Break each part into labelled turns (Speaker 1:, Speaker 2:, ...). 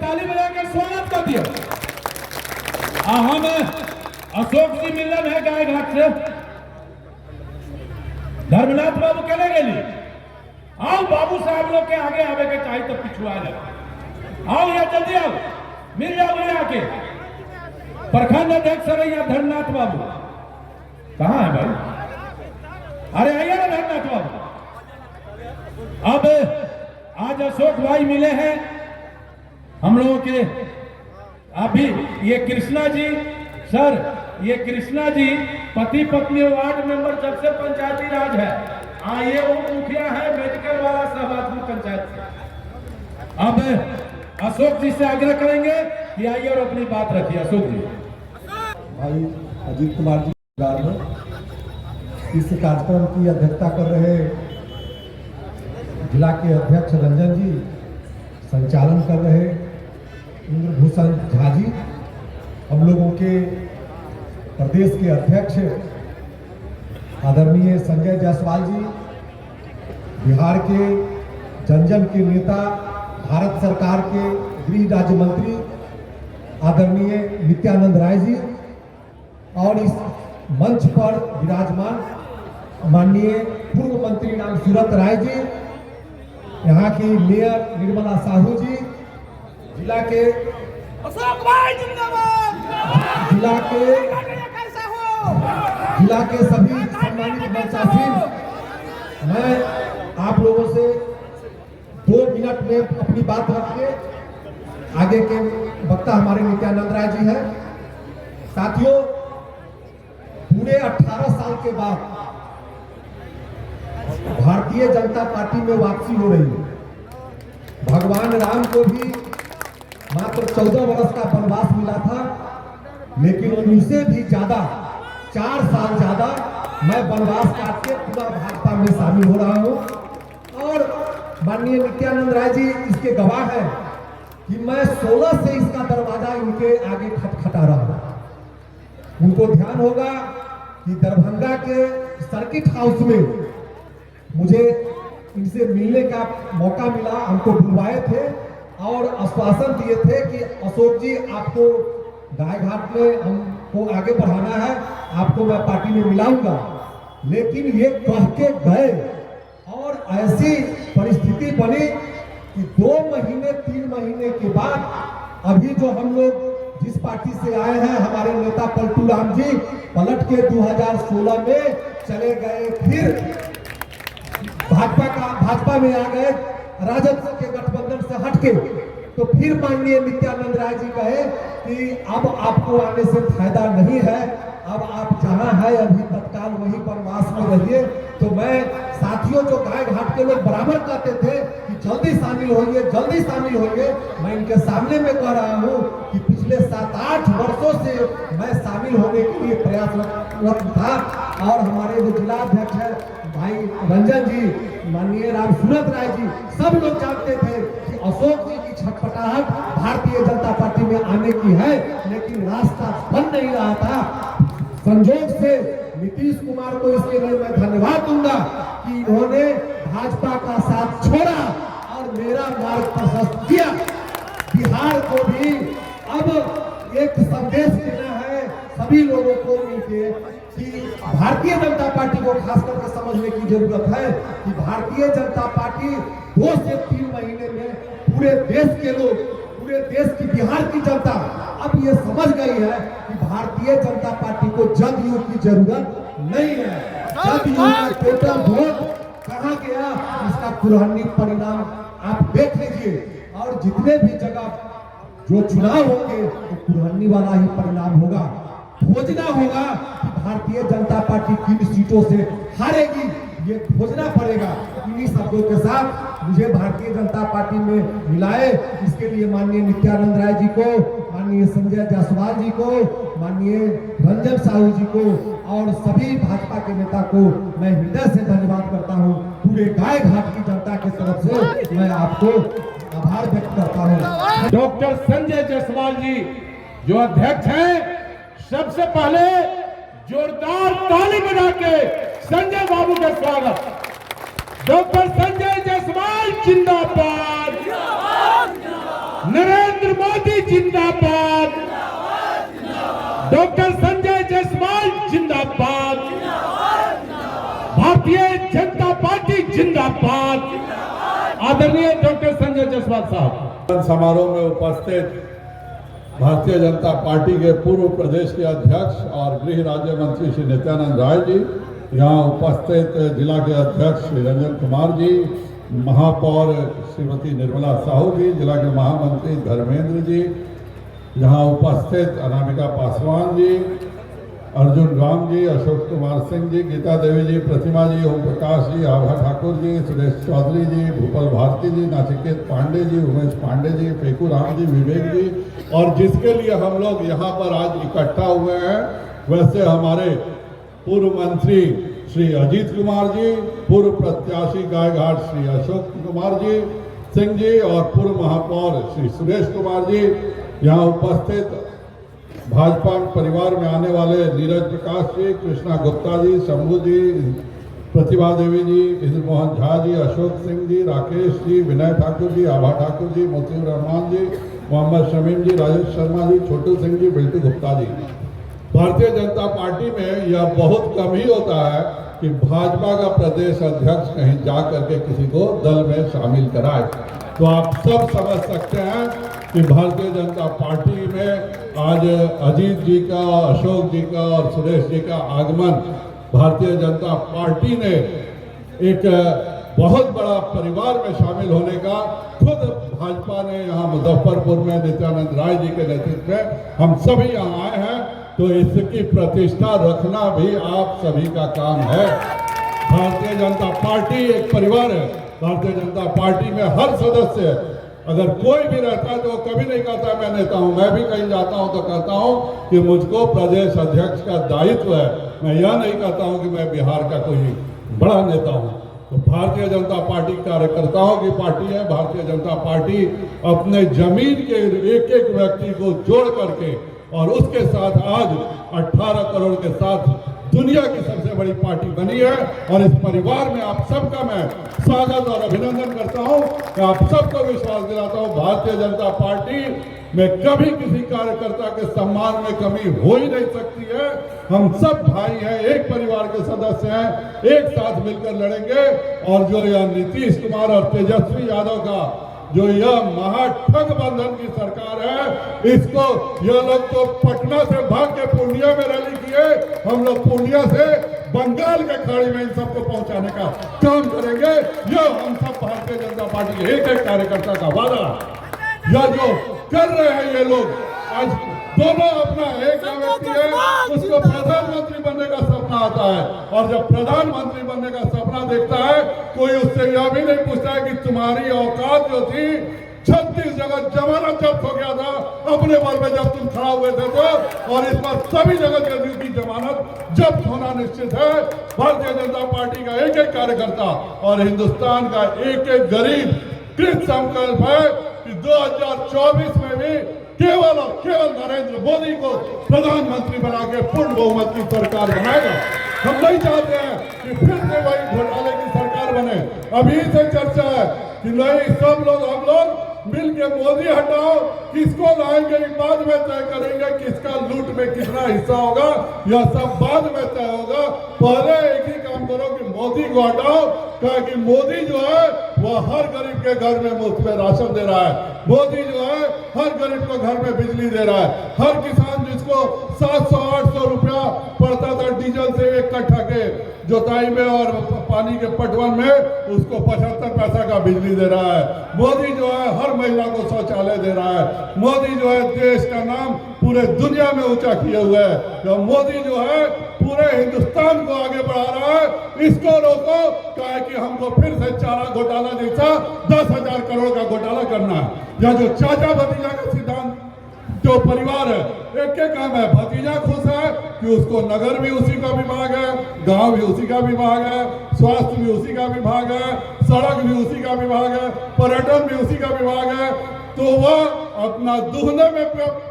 Speaker 1: ताली बजा के स्वागत कर दिया। हम अशोक जी मिलन है गाय घाट से, धर्मनाथ बाबू के लिए आओ, बाबू साहब लोग के आगे आवे के चाहिए तो पिछुआ जाओ, आओ या जल्दी आओ, मिल जाओ यहाँ आके। प्रखंड अध्यक्ष रैया धर्मनाथ बाबू कहाँ है भाई? अरे आइए ना धर्मनाथ बाबू। अब आज अशोक भाई मिले हैं हम लोगों के। अभी ये कृष्णा जी सर, ये कृष्णा जी पति पत्नी वार्ड मेंबर जब से पंचायती राज है, ये वो मुखिया है मेडिकल वाला सहबाजपुर पंचायत से। अब अशोक जी से आग्रह करेंगे कि आइए और अपनी बात रखिए। अशोक जी।
Speaker 2: भाई अजीत कुमार जी इस कार्यक्रम की अध्यक्षता कर रहे जिला के अध्यक्ष रंजन जी, संचालन कर रहे इंद्रभूषण झा जी, हम लोगों के प्रदेश के अध्यक्ष आदरणीय संजय जायसवाल जी, बिहार के जन जन के नेता, भारत सरकार के गृह राज्य मंत्री आदरणीय नित्यानंद राय जी, और इस मंच पर विराजमान माननीय पूर्व मंत्री राम सूरत राय जी, यहाँ की मेयर निर्मला साहू जी, जिला के
Speaker 3: अशोक भाई जिंदाबाद,
Speaker 2: जिला के सभी सम्मानित मंचासीन, मैं आप लोगों से 2 मिनट में अपनी बात रख के, आगे के वक्ता हमारे नित्यानंद राय जी हैं। साथियों, पूरे 18 साल के बाद भारतीय जनता पार्टी में वापसी हो रही है। भगवान राम को भी मात्र 14 वर्ष का वनवास मिला था, लेकिन उनसे भी ज्यादा 4 साल ज्यादा मैं वनवास काट के पूरा भाजपा में शामिल हो रहा हूं। और माननीय नित्यानंद राय जी इसके गवाह हैं कि मैं 16 से इसका दरवाजा इनके आगे खटखटा रहा हूं। उनको ध्यान होगा कि दरभंगा के सर्किट हाउस में मुझे इनसे मिलने का मौका मिला, हमको बुलवाए थे और आश्वासन दिए थे कि अशोक जी आपको गाय घाट में हमको आगे बढ़ाना है, आपको मैं पार्टी में मिलाऊंगा। लेकिन ये कह के गए और ऐसी परिस्थिति बनी कि 2 महीने 3 महीने के बाद अभी जो हम लोग जिस पार्टी से आए हैं, हमारे नेता पलटू राम जी पलट के 2016 में चले गए, फिर भाजपा में आ गए, राजद के गठबंधन से हटके। तो फिर माननीय नित्यानंद राय जी कहे कि अब आपको आने से फायदा नहीं है, अब आप जहां है अभी तत्काल वहीं पर वास में रहिए। तो मैं साथियों, जो गाय घाट के लोग बराबर कहते थे कि जल्दी शामिल होइए, जल्दी शामिल होइए, मैं इनके सामने में कह रहा हूं कि पिछले 7-8 वर्षों से मैं शामिल होने के लिए प्रयासरत था। और हमारे जो जिला अध्यक्ष है भाई रंजन जी, माननीय राम सूरत राय जी, सब लोग जानते थे कि अशोक जी की छटपटाहट भारतीय जनता पार्टी में आने की है, लेकिन रास्ता बन नहीं रहा था। संजोग से नीतीश कुमार को इसके लिए मैं धन्यवाद दूंगा कि इन्होंने भाजपा का साथ छोड़ा और मेरा मार्ग प्रशस्त किया। बिहार को भी अब एक संदेश देना है सभी लोगों को मिलकर कि भारतीय जनता पार्टी को खास करके समझने की जरूरत है कि भारतीय जनता पार्टी 2 से 3 महीने में पूरे देश के लोग, पूरे देश की, बिहार की जनता अब ये समझ गई है कि भारतीय जनता पार्टी को जदयू की जरूरत नहीं है। जदयू का टोटल वोट कहाँ गया, इसका कुरहनी परिणाम आप देख लीजिए। और जितने भी जगह जो चुनाव होंगे तो कुरहनी वाला ही परिणाम होगा। खोजना होगा कि भारतीय जनता पार्टी किन सीटों से हारेगी, ये खोजना पड़ेगा। इन्हीं शब्दों के साथ मुझे भारतीय जनता पार्टी में मिलाए, इसके लिए माननीय नित्यानंद राय जी को, माननीय संजय जायसवाल जी को, माननीय रंजन साहू जी को और सभी भाजपा के नेता को मैं हृदय से धन्यवाद करता हूं। पूरे गाय घाट की जनता की तरफ से मैं आपको आभार व्यक्त करता हूं।
Speaker 1: डॉक्टर संजय जायसवाल जी जो अध्यक्ष हैं, सबसे पहले जोरदार ताली बजा के संजय बाबू का स्वागत। डॉक्टर संजय जायसवाल जिंदाबाद, नरेंद्र नरेंद्र मोदी जिंदाबाद, डॉक्टर संजय जायसवाल जिंदाबाद, भारतीय जनता पार्टी जिंदाबाद। आदरणीय डॉक्टर संजय जायसवाल साहब।
Speaker 4: समारोह में उपस्थित भारतीय जनता पार्टी के पूर्व प्रदेश के अध्यक्ष और गृह राज्य मंत्री श्री नित्यानंद राय जी, यहाँ उपस्थित जिला के अध्यक्ष श्री रंजन कुमार जी, महापौर श्रीमती निर्मला साहू जी, जिला के महामंत्री धर्मेंद्र जी, यहाँ उपस्थित अनामिका पासवान जी, अर्जुन राम जी, अशोक कुमार सिंह जी, गीता देवी जी, प्रतिमा जी, ओम प्रकाश जी, आभा ठाकुर जी, सुरेश चौधरी जी, भूपल भारती जी, नाचिकेत पांडे जी, उमेश पांडे जी, फेकू राम जी, विवेक जी, और जिसके लिए हम लोग यहाँ पर आज इकट्ठा हुए हैं वैसे हमारे पूर्व मंत्री श्री अजीत कुमार जी, पूर्व प्रत्याशी गायघाट श्री अशोक कुमार जी सिंह जी और पूर्व महापौर श्री सुरेश कुमार जी, यहाँ उपस्थित भाजपा परिवार में आने वाले नीरज प्रकाश जी, कृष्णा गुप्ता जी, शंभू जी, प्रतिभा देवी जी, इंद्र मोहन झा जी, अशोक सिंह जी, राकेश जी, विनय ठाकुर जी, आभा ठाकुर जी, मोतीउर रहमान जी, मोहम्मद शमीम जी, राजेश शर्मा जी, छोटू सिंह जी, बिल्टू गुप्ता जी। भारतीय जनता पार्टी में यह बहुत कम ही होता है कि भाजपा का प्रदेश अध्यक्ष कहीं जा करके किसी को दल में शामिल कराए। तो आप सब समझ सकते हैं कि भारतीय जनता पार्टी में आज अजीत जी का, अशोक जी का और सुरेश जी का आगमन भारतीय जनता पार्टी ने एक बहुत बड़ा परिवार में शामिल होने का खुद भाजपा ने यहाँ मुजफ्फरपुर में नित्यानंद राय जी के नेतृत्व में हम सभी यहाँ आए हैं, तो इसकी प्रतिष्ठा रखना भी आप सभी का काम है। भारतीय जनता पार्टी एक परिवार है। भारतीय जनता पार्टी में हर सदस्य अगर कोई भी रहता है तो कभी नहीं कहता मैं नेता हूं। मैं भी कहीं जाता हूं तो कहता हूं कि मुझको प्रदेश अध्यक्ष का दायित्व है। मैं यह नहीं कहता हूं कि मैं बिहार का कोई बड़ा नेता हूं। तो भारतीय जनता पार्टी कार्यकर्ताओं की पार्टी है। भारतीय जनता पार्टी अपने जमीन के एक एक व्यक्ति को जोड़ करके और उसके साथ आज 18 करोड़ के साथ दुनिया की सबसे बड़ी पार्टी बनी है। और इस परिवार में आप सबका मैं स्वागत और अभिनंदन करता हूं। मैं आप सबको विश्वास दिलाता हूं भारतीय जनता पार्टी में कभी किसी कार्यकर्ता के सम्मान में कमी हो ही नहीं सकती है। हम सब भाई हैं, एक परिवार के सदस्य हैं, एक साथ मिलकर लड़ेंगे। और जो यह नीतीश कुमार और तेजस्वी यादव का जो यह महाठग बंधन की सरकार है, इसको यह लोग तो पटना से भाग के पूर्णिया में रैली किए, हम लोग पूर्णिया से बंगाल के खाड़ी में इन सबको पहुंचाने का काम करेंगे। यह हम सब भारतीय जनता पार्टी के एक एक कार्यकर्ता का वादा। यह जो कर रहे हैं ये लोग, आज दोनों अपना एक व्यक्ति है, उसको प्रधानमंत्री बनने का सपना आता है। और जब प्रधानमंत्री बनने का सपना देखता है, कोई उससे यह भी नहीं पूछता है कि तुम्हारी औकात जो थी 36 जगह जमानत जब्त हो गया था अपने बल में जब तुम खड़ा हुए थे तो, और इस बार सभी जगह की जमानत जब्त होना निश्चित है। भारतीय जनता पार्टी का एक एक कार्यकर्ता और हिंदुस्तान का एक एक गरीब कृत संकल्प है कि 2024 में भी केवल और केवल नरेंद्र मोदी को प्रधानमंत्री बना के पूर्ण बहुमत की सरकार बनाएगा। हम नहीं चाहते हैं कि फिर से वही घोटाले की सरकार बने। अभी से चर्चा है कि नहीं, सब लोग हम लोग मिल के मोदी हटाओ, किसको लाएंगे बाद में तय करेंगे, किसका लूट में कितना हिस्सा होगा यह सब बाद में तय होगा। पहले एक ही काम करो कि मोदी को हटाओ, क्योंकि मोदी जो है वह हर गरीब के घर में मुफ्त में राशन दे रहा है। मोदी जो है हर गरीब को घर में बिजली दे रहा है। हर किसान जिसको 700-800 रुपया पड़ता था डीजल से एक कट्ठा के जोताई में और पानी के पटवन में, उसको 75 पैसा का बिजली दे रहा है। मोदी जो है हर महिला को शौचालय दे रहा है। मोदी जो है देश का नाम पूरे दुनिया में ऊंचा किए हुए है। तो मोदी जो है पूरे हिंदुस्तान को आगे बढ़ा रहा है। इसको रोको, क्या है कि हमको फिर से चारा घोटाला जैसा 10,000 करोड़ का घोटाला करना है। या जो चाचा भतीजा का सिद्धांत जो परिवार है, एक के काम है, भतीजा खुश है कि उसको नगर भी उसी का विभाग है, गांव भी उसी का विभाग है, स्वास्थ्य भी उसी का विभाग है, सड़क भी उसी का विभाग है, पर्यटन भी उसी का विभाग है। तो वह अपना दुहने में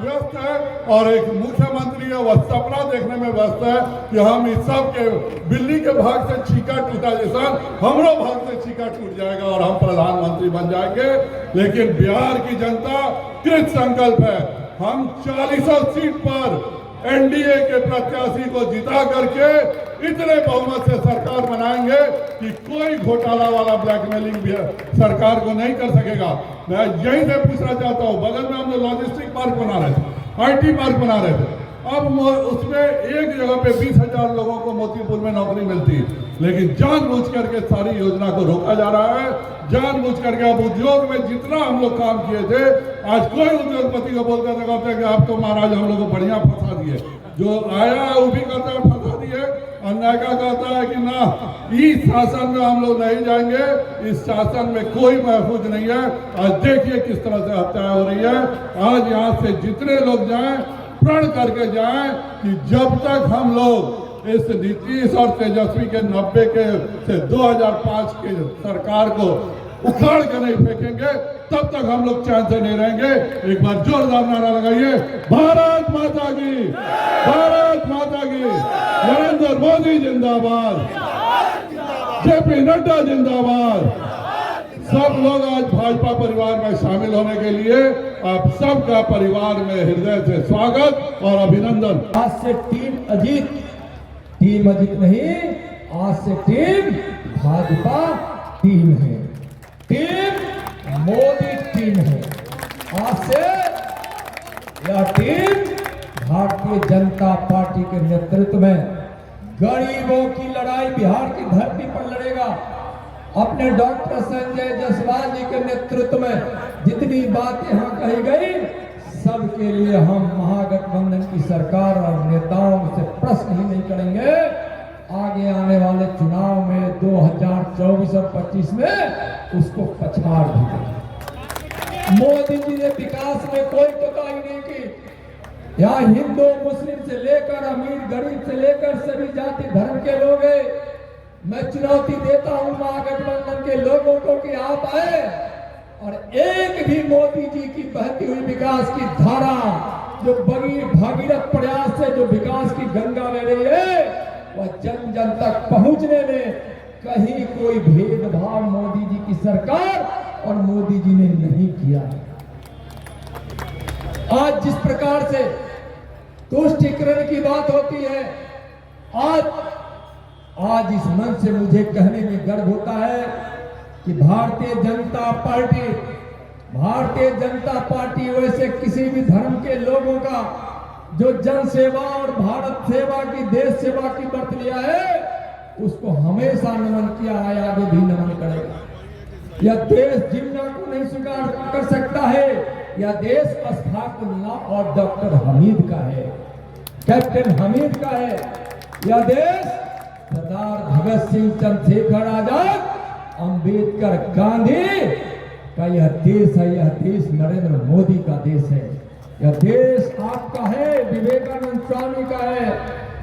Speaker 4: व्यस्त है और एक मुख्यमंत्री है वह सपना देखने में व्यस्त है कि हम इस सब के बिल्ली के भाग से छीका टूटा जैसा हमरो भाग से छीका टूट जाएगा और हम प्रधानमंत्री बन जाएंगे। लेकिन बिहार की जनता कृत संकल्प है, हम 40 सीट पर एनडीए के प्रत्याशी को जिता करके इतने बहुमत से सरकार बनाएंगे कि कोई घोटाला वाला ब्लैकमेलिंग भी सरकार को नहीं कर सकेगा। मैं यहीं से पूछना चाहता हूं, बगल में हम लोग लॉजिस्टिक पार्क बना रहे थे, आईटी पार्क बना रहे थे, अब उसमें एक जगह पे 20,000 लोगों को मोतीपुर में नौकरी मिलती, लेकिन जानबूझ करके सारी योजना को रोका जा रहा है। जानबूझ करके अब उद्योग में जितना हम लोग काम किए थे, आज कोई उद्योगपति को बोलकर कहते हैं कि आप तो महाराज हम लोग को बढ़िया फंसा दिए, जो आया वो भी कहता है फंसा दिए, और नायका कहता है कि ना इस शासन में हम लोग नहीं जाएंगे, इस शासन में कोई महफूज नहीं है। आज देखिए किस तरह से हत्या हो रही है। आज यहाँ से जितने लोग जाएं प्रण करके जाएं कि जब तक हम लोग इस नीतीश और तेजस्वी के 90 के से 2005 के सरकार को उखाड़ कर नहीं फेंकेंगे, तब तक हम लोग चैन से नहीं रहेंगे। एक बार जोरदार नारा लगाइए, भारत माता की, भारत माता की, नरेंद्र मोदी जिंदाबाद, जेपी नड्डा जिंदाबाद। सब लोग आज भाजपा परिवार में शामिल होने के लिए आप सबका परिवार में हृदय से स्वागत और अभिनंदन।
Speaker 2: आज से टीम अजीत नहीं, आज से टीम भाजपा टीम है, टीम मोदी टीम है। आज से यह टीम भारतीय जनता पार्टी के नेतृत्व में गरीबों की लड़ाई बिहार की धरती पर लड़ेगा। अपने डॉक्टर संजय जायसवाल जी के नेतृत्व में जितनी बातें यहाँ कही गई, सबके लिए हम महागठबंधन की सरकार और नेताओं से प्रश्न ही नहीं करेंगे। आगे आने वाले चुनाव में 2024 और 25 में उसको पछाड़ देंगे। मोदी जी ने विकास में कोई कोताही नहीं की। यहाँ हिंदू मुस्लिम से लेकर अमीर गरीब से लेकर सभी जाति धर्म के लोग हैं। मैं चुनौती देता हूं महागठबंधन के लोगों को कि आप आए और एक भी मोदी जी की बहती हुई विकास की धारा, जो भागीरथ प्रयास से जो विकास की गंगा बह रही है, वह जन जन तक पहुंचने में कहीं कोई भेदभाव मोदी जी की सरकार और मोदी जी ने नहीं किया। आज जिस प्रकार से तुष्टीकरण की बात होती है, आज इस मंच से मुझे कहने में गर्व होता है कि भारतीय जनता पार्टी वैसे किसी भी धर्म के लोगों का जो जन सेवा और भारत सेवा की, देश सेवा की व्रत लिया है, उसको हमेशा नमन किया है, आगे भी नमन करेगा। यह देश जिन्ना को नहीं स्वीकार कर सकता है। यह देश अशफाक उल्लाह और डॉक्टर हमीद का है, कैप्टन हमीद का है। यह देश सरदार भगत सिंह, चंद्रशेखर आजाद, अंबेडकर, गांधी का यह देश है। यह देश नरेंद्र मोदी का देश है। यह देश आपका है, विवेकानंद स्वामी का है।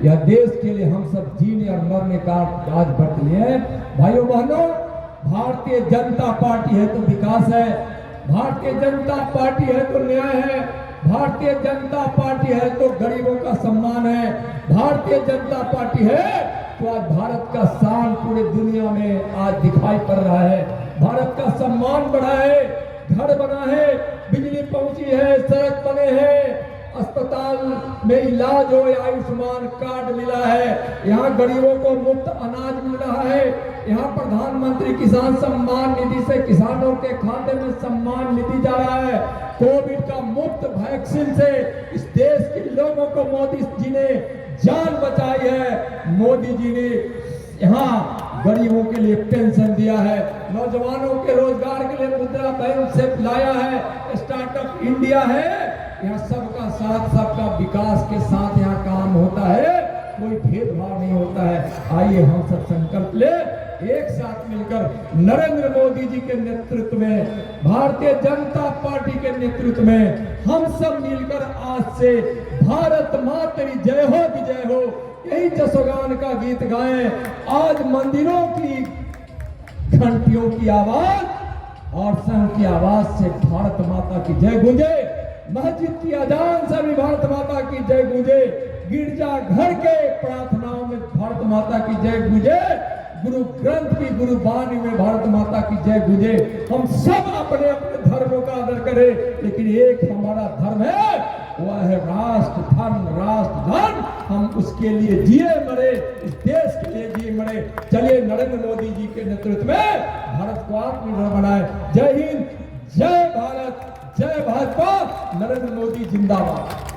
Speaker 2: यह देश के लिए हम सब जीने और मरने का आज व्रत लिए हैं। भाइयों बहनों, भारतीय जनता पार्टी है तो विकास है, भारतीय जनता पार्टी है तो न्याय है, भारतीय जनता पार्टी है तो गरीबों का सम्मान है, भारतीय जनता पार्टी है तो आज भारत का शान पूरी दुनिया में आज दिखाई पड़ रहा है। भारत का सम्मान बढ़ा है, घर बना है, बिजली पहुंची है, सड़क बने हैं, अस्पताल में इलाज हो, आयुष्मान कार्ड मिला है, यहाँ गरीबों को मुफ्त अनाज मिल रहा है, यहाँ प्रधानमंत्री किसान सम्मान निधि से किसानों के खाते में सम्मान निधि जा रहा है। कोविड का मुफ्त वैक्सीन से इस देश के लोगों को मोदी जी ने जान बचाई है। मोदी जी ने यहाँ गरीबों के लिए पेंशन दिया है, नौजवानों के रोजगार के लिए मुद्रा बैंक से लाया है, स्टार्टअप इंडिया है। यहाँ सबका साथ, सबका विकास के साथ यहाँ काम होता है, कोई भेदभाव नहीं होता है। आइए हम सब संकल्प ले, एक साथ मिलकर नरेंद्र मोदी जी के नेतृत्व में, भारतीय जनता पार्टी के नेतृत्व में हम सब मिलकर आज से भारत माँ तेरी जय हो विजय हो, यही जसोगान का गीत गाएं। आज मंदिरों की घंटियों की आवाज और संघ की आवाज से भारत माता की जय गूंजे। मस्जिद की अजान से भी भारत माता की जय गूंजे, गिरजा घर के प्रार्थनाओं में भारत माता की जय गूंजे, गुरु ग्रंथ की गुरु बानी में भारत माता की जय गूंजे। हम सब अपने अपने धर्मों का आदर करें, लेकिन एक हमारा धर्म है, वह है राष्ट्र धर्म, राष्ट्र धर्म। हम उसके लिए जिए मरे, इस देश के लिए जिए मरे। चलिए नरेंद्र मोदी जी के नेतृत्व में भारत को आत्मनिर्भर बनाए। जय हिंद, जय भारत, जय भाजपा, नरेंद्र मोदी जिंदाबाद।